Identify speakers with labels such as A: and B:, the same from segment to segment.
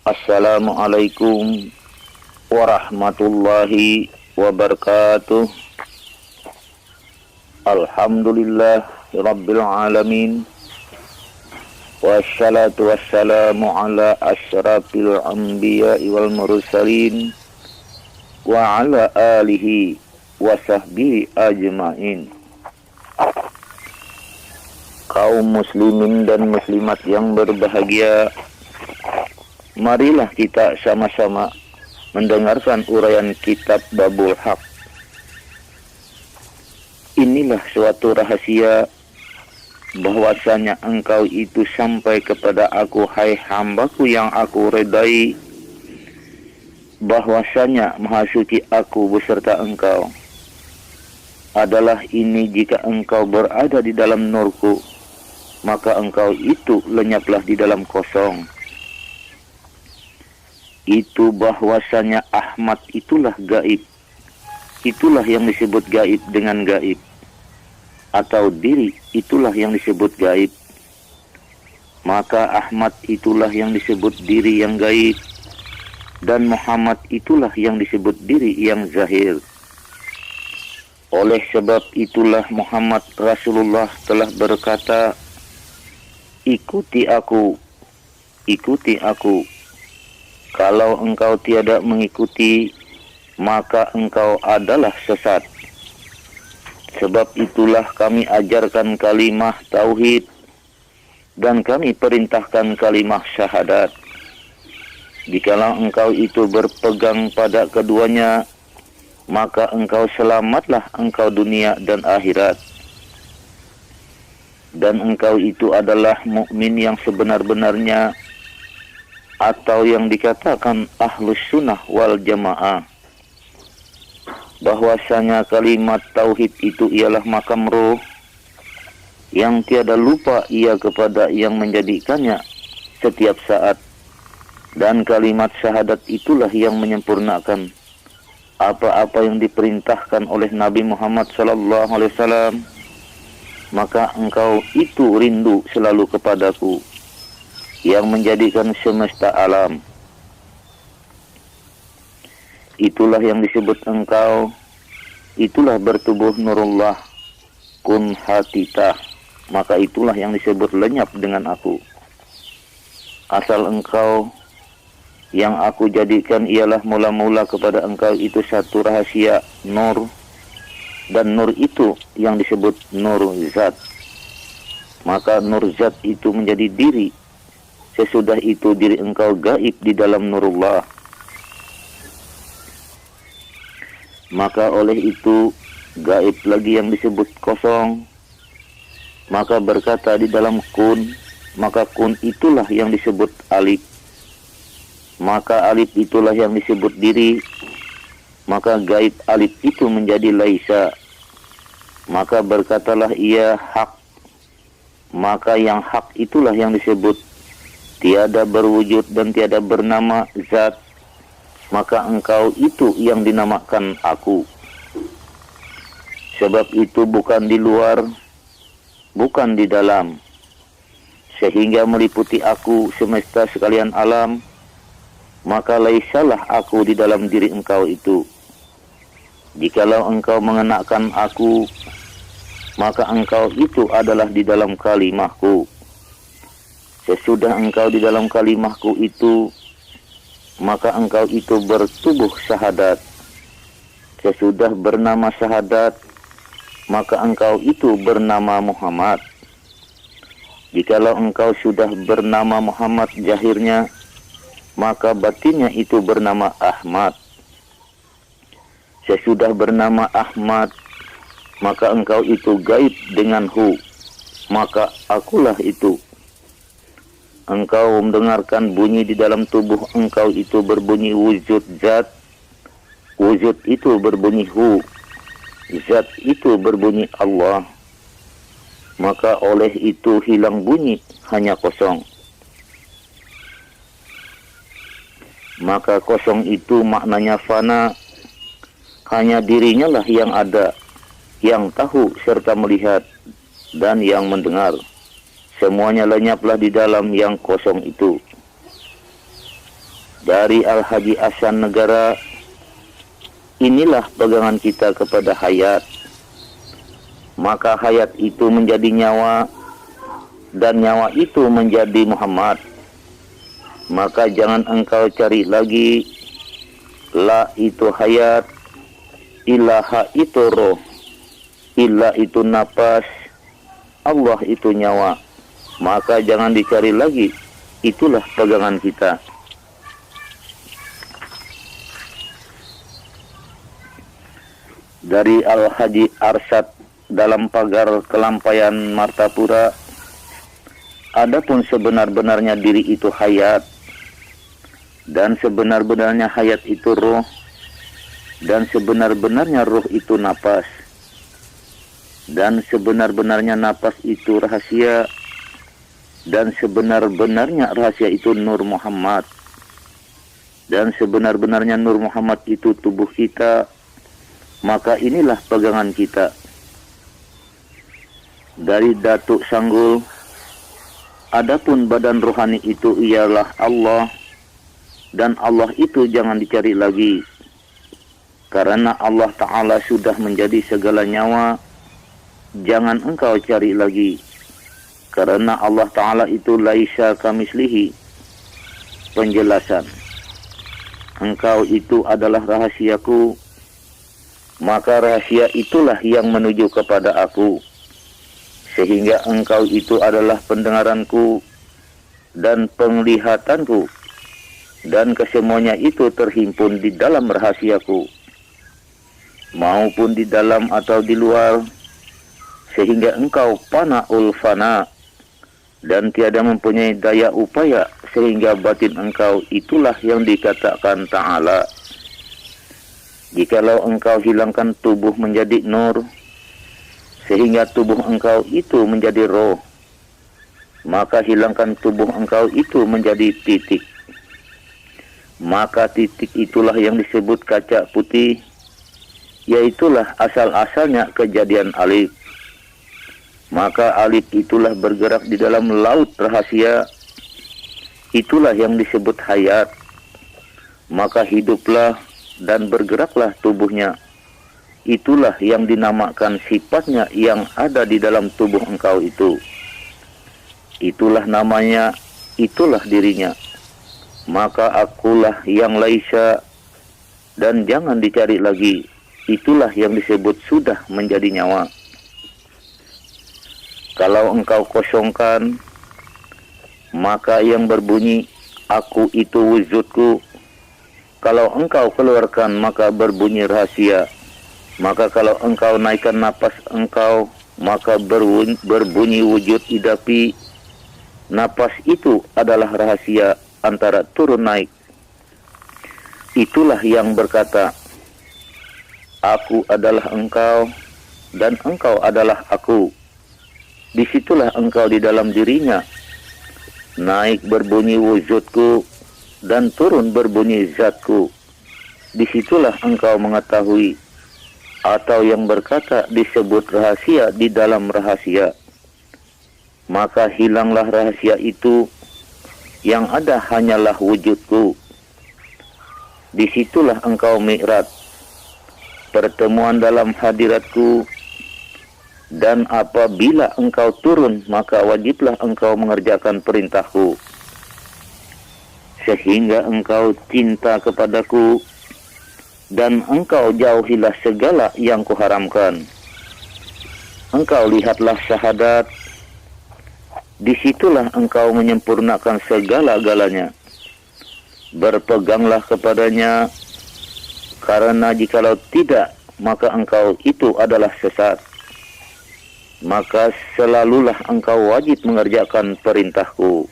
A: Assalamualaikum warahmatullahi wabarakatuh. Alhamdulillah rabbil alamin. Wassalatu wassalamu ala asyrafil anbiya'i wal mursalin wa ala alihi wa sahbihi ajma'in. Kaum muslimin dan muslimat yang berbahagia, marilah kita sama-sama mendengarkan uraian kitab Babul Haq. Inilah suatu rahasia bahwasanya engkau itu sampai kepada aku, hai hambaku yang aku redai, bahwasanya Maha Suci aku beserta engkau. Adalah ini, jika engkau berada di dalam nurku, maka engkau itu lenyaplah di dalam kosong. Itu bahwasanya Ahmad itulah gaib. Itulah yang disebut gaib dengan gaib. Atau diri itulah yang disebut gaib. Maka Ahmad itulah yang disebut diri yang gaib. Dan Muhammad itulah yang disebut diri yang zahir. Oleh sebab itulah Muhammad Rasulullah telah berkata, ikuti aku, ikuti aku. Kalau engkau tiada mengikuti, maka engkau adalah sesat. Sebab itulah kami ajarkan kalimah tauhid dan kami perintahkan kalimah syahadat. Jikalau engkau itu berpegang pada keduanya, maka engkau selamatlah engkau dunia dan akhirat. Dan engkau itu adalah mukmin yang sebenar-benarnya, atau yang dikatakan ahlus sunnah wal jamaah. Bahwasanya kalimat tauhid itu ialah makam roh yang tiada lupa ia kepada yang menjadikannya setiap saat. Dan kalimat syahadat itulah yang menyempurnakan apa-apa yang diperintahkan oleh Nabi Muhammad SAW. Maka engkau itu rindu selalu kepadaku yang menjadikan semesta alam. Itulah yang disebut engkau, itulah bertubuh nurullah, kun hatita. Maka itulah yang disebut lenyap dengan aku. Asal engkau yang aku jadikan ialah mula-mula kepada engkau itu satu rahasia nur. Dan nur itu yang disebut nur zat. Maka nur zat itu menjadi diri. Sesudah itu diri engkau gaib di dalam nurullah. Maka oleh itu gaib lagi yang disebut kosong. Maka berkata di dalam kun, maka kun itulah yang disebut alif. Maka alif itulah yang disebut diri. Maka gaib alif itu menjadi laisa. Maka berkatalah ia hak. Maka yang hak itulah yang disebut tiada berwujud dan tiada bernama zat. Maka engkau itu yang dinamakan aku. Sebab itu bukan di luar, bukan di dalam, sehingga meliputi aku semesta sekalian alam. Maka laisalah aku di dalam diri engkau itu. Jikalau engkau mengenakan aku, maka engkau itu adalah di dalam kalimahku. Sesudah engkau di dalam kalimahku itu, maka engkau itu bertubuh syahadat. Sesudah bernama syahadat, maka engkau itu bernama Muhammad. Jikalau engkau sudah bernama Muhammad zahirnya, maka batinnya itu bernama Ahmad. Sesudah bernama Ahmad, maka engkau itu gaib dengan hu, maka akulah itu. Engkau mendengarkan bunyi di dalam tubuh engkau itu berbunyi wujud zat. Wujud itu berbunyi hu. Zat itu berbunyi Allah. Maka oleh itu hilang bunyi, hanya kosong. Maka kosong itu maknanya fana. Hanya dirinya lah yang ada, yang tahu serta melihat, dan yang mendengar. Semuanya lenyaplah di dalam yang kosong itu. dari Al-Haji Ahsan Negara, inilah pegangan kita kepada hayat. Maka hayat itu menjadi nyawa, dan nyawa itu menjadi Muhammad. Maka jangan engkau cari lagi. La itu hayat, ilaha itu roh, ilah itu napas, Allah itu nyawa. Maka jangan dicari lagi. Itulah pegangan kita. Dari Al-Haji Arsyad dalam pagar Kelampaian Martapura, adapun sebenar-benarnya diri itu hayat, dan sebenar-benarnya hayat itu roh, dan sebenar-benarnya roh itu napas, dan sebenar-benarnya napas itu rahasia, dan sebenar-benarnya rahasia itu Nur Muhammad, dan sebenar-benarnya Nur Muhammad itu tubuh kita. Maka inilah pegangan kita. Dari Datuk Sanggul, adapun badan rohani itu ialah Allah, dan Allah itu jangan dicari lagi, karena Allah Ta'ala sudah menjadi segala nyawa. Jangan engkau cari lagi, karena Allah Ta'ala itu laisa kamislihi. Penjelasan, engkau itu adalah rahasiaku, maka rahasia itulah yang menuju kepada aku, sehingga engkau itu adalah pendengaranku dan penglihatanku, dan kesemuanya itu terhimpun di dalam rahasiaku, maupun di dalam atau di luar, sehingga engkau fanaul fana, dan tiada mempunyai daya upaya, sehingga batin engkau itulah yang dikatakan Ta'ala. Jikalau engkau hilangkan tubuh menjadi nur, sehingga tubuh engkau itu menjadi roh, maka hilangkan tubuh engkau itu menjadi titik. Maka titik itulah yang disebut kaca putih, yaitulah asal-asalnya kejadian alif. Maka alif itulah bergerak di dalam laut rahasia, itulah yang disebut hayat. Maka hiduplah dan bergeraklah tubuhnya, itulah yang dinamakan sifatnya yang ada di dalam tubuh engkau itu. Itulah namanya, itulah dirinya. Maka akulah yang laisa, dan jangan dicari lagi. Itulah yang disebut sudah menjadi nyawa. Kalau engkau kosongkan, maka yang berbunyi aku itu wujudku. Kalau engkau keluarkan, maka berbunyi rahasia. Maka kalau engkau naikkan napas engkau, maka berbunyi wujud idapi. Napas itu adalah rahasia antara turun naik. Itulah yang berkata, aku adalah engkau, dan engkau adalah aku. Disitulah engkau di dalam dirinya. Naik berbunyi wujudku, dan turun berbunyi zatku. Disitulah engkau mengetahui, atau yang berkata disebut rahasia di dalam rahasia. Maka hilanglah rahasia itu, yang ada hanyalah wujudku. Disitulah engkau mi'raj, pertemuan dalam hadiratku. Dan apabila engkau turun, maka wajiblah engkau mengerjakan perintahku, sehingga engkau cinta kepadaku, dan engkau jauhilah segala yang kuharamkan. Engkau lihatlah syahadat, disitulah engkau menyempurnakan segala-galanya. Berpeganglah kepadanya, karena jikalau tidak, maka engkau itu adalah sesat. Maka selalulah engkau wajib mengerjakan perintahku.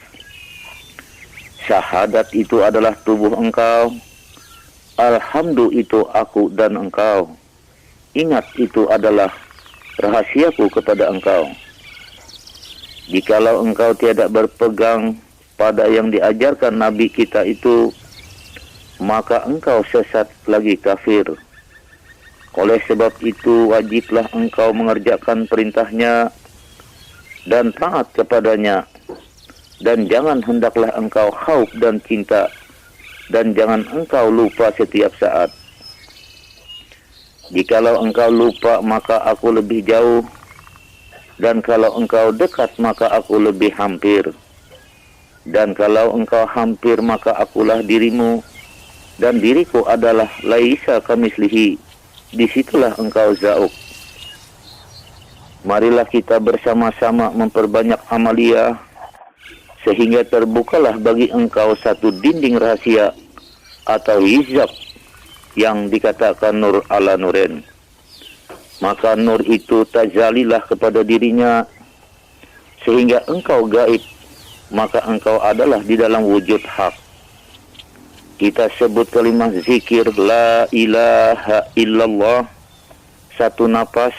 A: Syahadat itu adalah tubuh engkau. Alhamdulillah itu aku dan engkau. Ingat itu adalah rahasiaku kepada engkau. Jikalau engkau tiada berpegang pada yang diajarkan Nabi kita itu, maka engkau sesat lagi kafir. Oleh sebab itu wajiblah engkau mengerjakan perintahnya dan taat kepadanya. Dan jangan hendaklah engkau khauf dan cinta dan jangan engkau lupa setiap saat. Jikalau engkau lupa, maka aku lebih jauh, dan kalau engkau dekat, maka aku lebih hampir. Dan kalau engkau hampir, maka akulah dirimu, dan diriku adalah laisa kamislihi. Disitulah engkau zauk. Marilah kita bersama-sama memperbanyak amalia, sehingga terbukalah bagi engkau satu dinding rahasia atau hijab yang dikatakan nur ala nurin. Maka nur itu tajalilah kepada dirinya sehingga engkau gaib, maka engkau adalah di dalam wujud hak. Kita sebut kalimat zikir la ilaha illallah satu napas,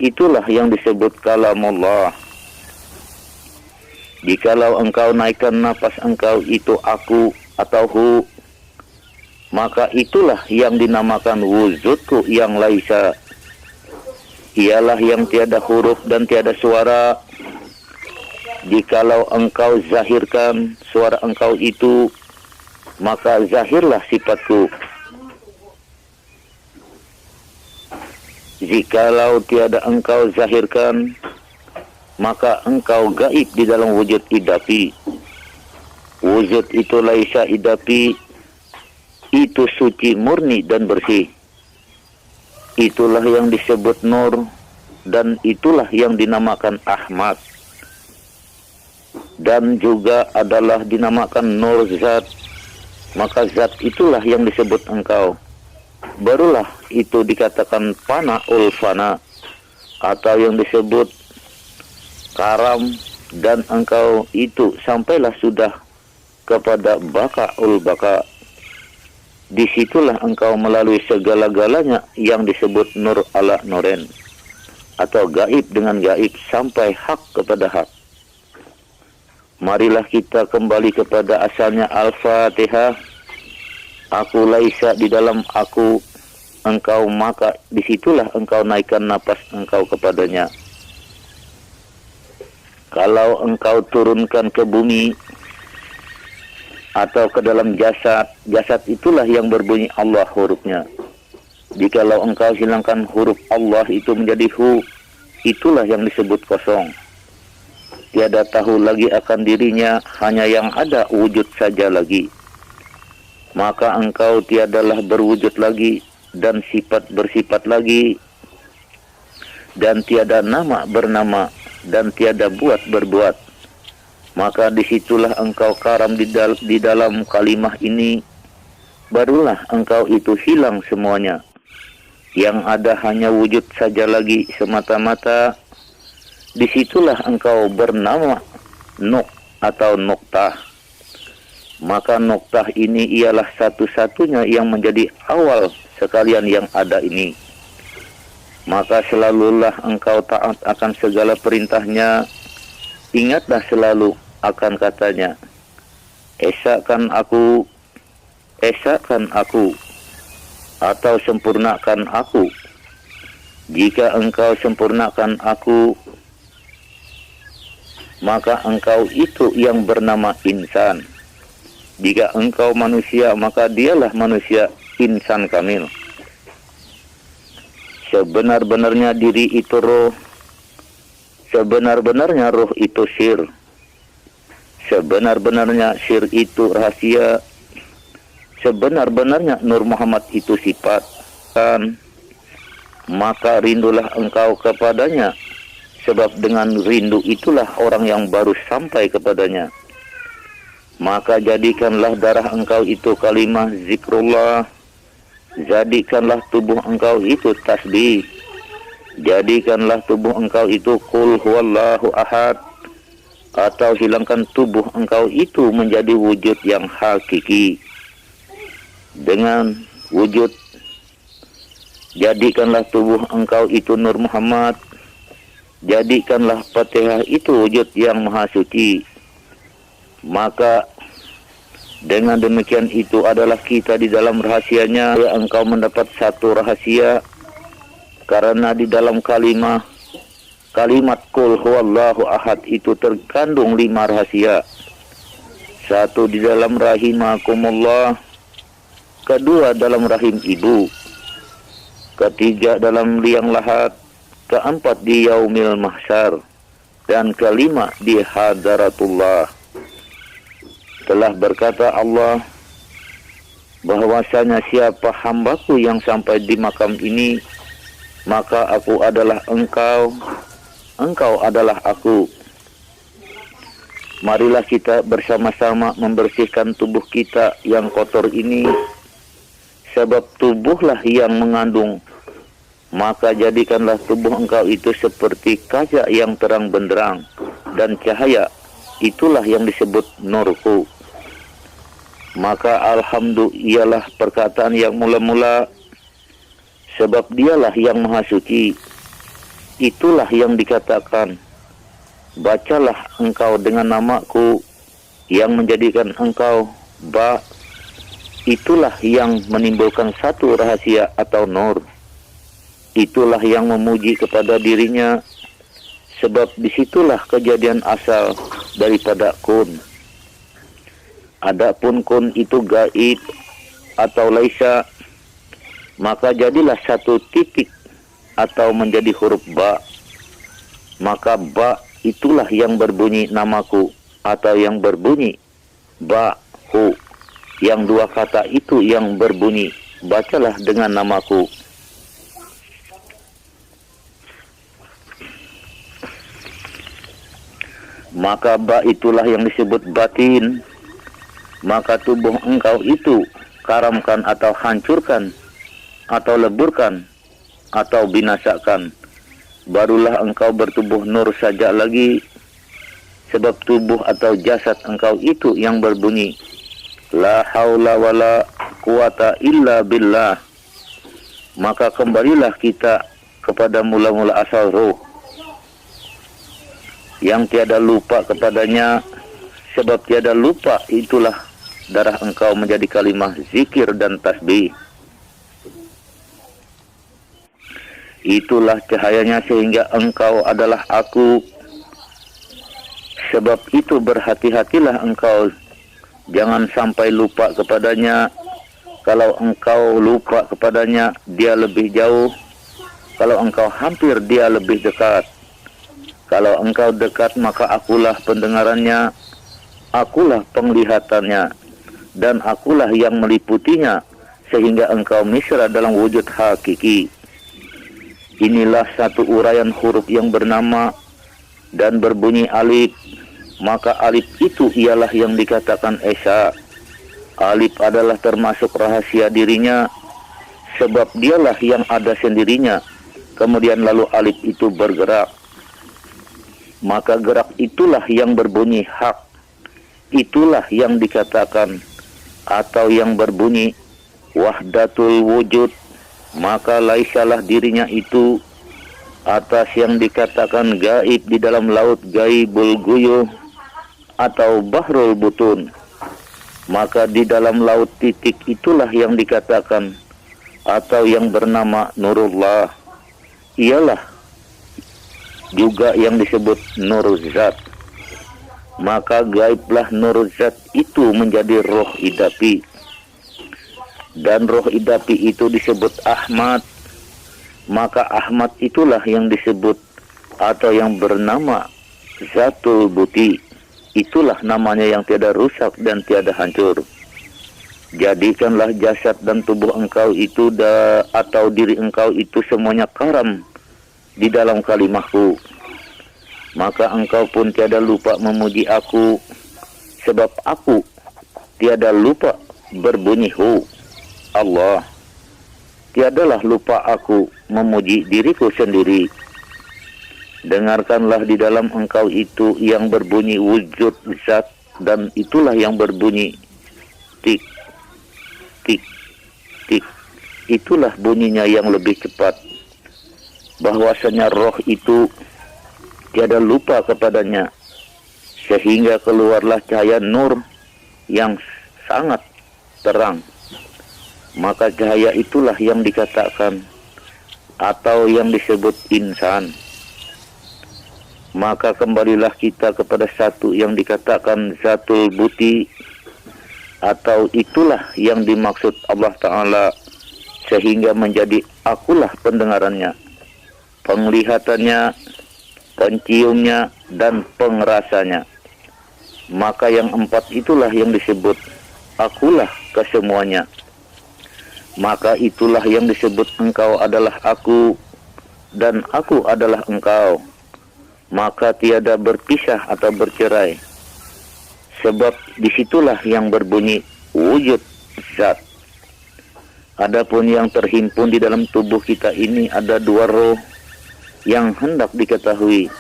A: itulah yang disebut kalamullah. Jikalau engkau naikkan napas engkau itu aku atau hu, maka itulah yang dinamakan wujudku yang laisa. Ialah yang tiada huruf dan tiada suara. Jikalau engkau zahirkan suara engkau itu, maka zahirlah sifatku. Jikalau tiada engkau zahirkan, maka engkau gaib di dalam wujud idapi. Wujud itu laisa idapi, itu suci, murni dan bersih. Itulah yang disebut nur, dan itulah yang dinamakan Ahmad. Dan juga adalah dinamakan nur zat, maka zat itulah yang disebut engkau. Barulah itu dikatakan fanaul fana, atau yang disebut karam, dan engkau itu sampailah sudah kepada bakaul baka. Disitulah engkau melalui segala-galanya yang disebut nur ala nuren, atau gaib dengan gaib sampai hak kepada hak. Marilah kita kembali kepada asalnya Al-Fatihah. Aku laisa di dalam aku engkau, maka disitulah engkau naikkan napas engkau kepadanya. Kalau engkau turunkan ke bumi atau ke dalam jasad, jasad itulah yang berbunyi Allah hurufnya. Jikalau engkau hilangkan huruf Allah itu menjadi hu, itulah yang disebut kosong. Tiada tahu lagi akan dirinya, hanya yang ada wujud saja lagi. Maka engkau tiadalah berwujud lagi, dan sifat bersifat lagi, dan tiada nama bernama, dan tiada buat berbuat. Maka disitulah engkau karam di dalam kalimah ini. Barulah engkau itu hilang semuanya. Yang ada hanya wujud saja lagi semata-mata. Disitulah engkau bernama Nuk atau Nuktah. Maka Nuktah ini ialah satu-satunya yang menjadi awal sekalian yang ada ini. Maka selalulah engkau taat akan segala perintahnya. Ingatlah selalu akan katanya, esakan aku, atau sempurnakan aku. Jika engkau sempurnakan aku, maka engkau itu yang bernama insan. Jika engkau manusia, maka dialah manusia insan kamil. Sebenar-benarnya diri itu roh, sebenar-benarnya roh itu sir, sebenar-benarnya sir itu rahasia, sebenar-benarnya Nur Muhammad itu sifat. Maka rindulah engkau kepadanya, sebab dengan rindu itulah orang yang baru sampai kepadanya. Maka jadikanlah darah engkau itu kalimah zikrullah, jadikanlah tubuh engkau itu tasbih, jadikanlah tubuh engkau itu qul huwallahu ahad, atau hilangkan tubuh engkau itu menjadi wujud yang hakiki. Dengan wujud, jadikanlah tubuh engkau itu Nur Muhammad, jadikanlah Fatihah itu wujud yang maha suci. Maka dengan demikian itu adalah kita di dalam rahasianya. Ya, engkau mendapat satu rahasia, karena di dalam kalimat qul huwallahu ahad itu terkandung 5 rahasia. Satu, di dalam rahimakumullah. Kedua, dalam rahim ibu. Ketiga, dalam liang lahat. Keempat, di yaumil mahsyar. Dan kelima, di hadaratullah. Telah berkata Allah, bahwasanya siapa hambaku yang sampai di makam ini, maka aku adalah engkau, engkau adalah aku. Marilah kita bersama-sama membersihkan tubuh kita yang kotor ini, sebab tubuhlah yang mengandung. Maka jadikanlah tubuh engkau itu seperti kaca yang terang benderang, dan cahaya itulah yang disebut nurku. Maka alhamdulillah ialah perkataan yang mula-mula, sebab dialah yang maha suci. Itulah yang dikatakan, bacalah engkau dengan namaku, yang menjadikan engkau ba. Itulah yang menimbulkan satu rahasia atau nur. Itulah yang memuji kepada dirinya, sebab disitulah kejadian asal daripada kun. Adapun kun itu gaib atau laisa, maka jadilah satu titik atau menjadi huruf ba. Maka ba itulah yang berbunyi namaku, atau yang berbunyi ba hu. Yang dua kata itu yang berbunyi bacalah dengan namaku. Maka ba itulah yang disebut batin. Maka tubuh engkau itu karamkan atau hancurkan, atau leburkan, atau binasakan. Barulah engkau bertubuh nur saja lagi. Sebab tubuh atau jasad engkau itu yang berbunyi la haula wala quwata illa billah. Maka kembalilah kita kepada mula-mula asal roh, yang tiada lupa kepadanya. Sebab tiada lupa itulah darah engkau menjadi kalimah zikir dan tasbih. Itulah cahayanya sehingga engkau adalah aku. Sebab itu berhati-hatilah engkau, jangan sampai lupa kepadanya. Kalau engkau lupa kepadanya, dia lebih jauh. Kalau engkau hampir, dia lebih dekat. Kalau engkau dekat, maka akulah pendengarannya, akulah penglihatannya, dan akulah yang meliputinya, sehingga engkau misra dalam wujud hakiki. Inilah satu uraian huruf yang bernama dan berbunyi alif. Maka alif itu ialah yang dikatakan Esa. Alif adalah termasuk rahasia dirinya, sebab dialah yang ada sendirinya. Kemudian lalu alif itu bergerak. Maka gerak itulah yang berbunyi hak. Itulah yang dikatakan atau yang berbunyi wahdatul wujud. Maka laisalah dirinya itu atas yang dikatakan gaib di dalam laut gaibul guyuh atau bahrul butun. Maka di dalam laut titik itulah yang dikatakan atau yang bernama nurullah. Ialah juga yang disebut nur zat. Maka gaiblah nur zat itu menjadi roh idapi. Dan roh idapi itu disebut Ahmad. Maka Ahmad itulah yang disebut atau yang bernama Zatul Buti. Itulah namanya yang tiada rusak dan tiada hancur. Jadikanlah jasad dan tubuh engkau itu atau diri engkau itu semuanya karam di dalam kalimahku. Maka engkau pun tiada lupa memuji aku, sebab aku tiada lupa berbunyi hu, Allah. Tiadalah lupa aku memuji diriku sendiri. Dengarkanlah di dalam engkau itu yang berbunyi wujud zat, dan itulah yang berbunyi tik, tik, tik. Itulah bunyinya yang lebih cepat. Bahwasanya roh itu tiada lupa kepadanya, sehingga keluarlah cahaya nur yang sangat terang. Maka cahaya itulah yang dikatakan atau yang disebut insan. maka kembalilah kita kepada satu yang dikatakan zatul buti, atau itulah yang dimaksud Allah Ta'ala, sehingga menjadi akulah pendengarannya, penglihatannya, penciumnya, dan pengerasanya. Maka yang empat itulah yang disebut akulah kesemuanya. Maka itulah yang disebut engkau adalah aku, dan aku adalah engkau. Maka tiada berpisah atau bercerai. Sebab disitulah yang berbunyi wujud zat. Adapun yang terhimpun di dalam tubuh kita ini ada dua roh yang hendak diketahui,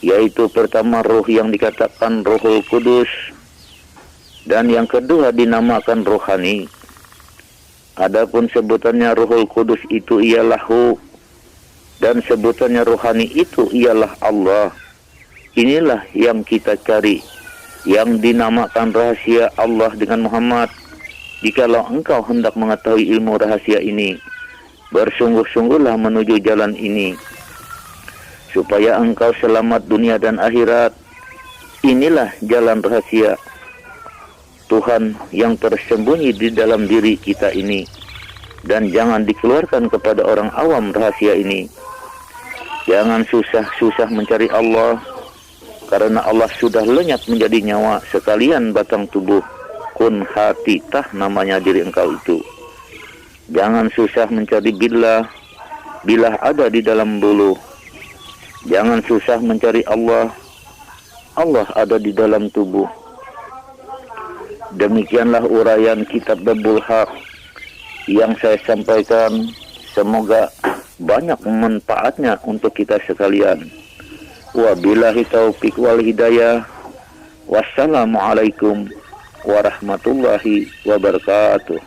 A: yaitu pertama roh yang dikatakan Rohul Kudus, dan yang kedua dinamakan rohani. Adapun sebutannya Rohul Kudus itu ialah Hu, dan sebutannya rohani itu ialah Allah. Inilah yang kita cari, yang dinamakan rahasia Allah dengan Muhammad. Jikalau engkau hendak mengetahui ilmu rahasia ini, bersungguh-sungguhlah menuju jalan ini, supaya engkau selamat dunia dan akhirat. Inilah jalan rahasia Tuhan yang tersembunyi di dalam diri kita ini, dan jangan dikeluarkan kepada orang awam rahasia ini. Jangan susah-susah mencari Allah, karena Allah sudah lenyap menjadi nyawa sekalian batang tubuh. Kun hati tah namanya diri engkau itu. Jangan susah mencari billah, billah ada di dalam bulu. Jangan susah mencari Allah, Allah ada di dalam tubuh. Demikianlah uraian kitab Babul Haq yang saya sampaikan. Semoga banyak manfaatnya untuk kita sekalian. Wabillahi taufiq wal hidayah. Wassalamualaikum warahmatullahi wabarakatuh.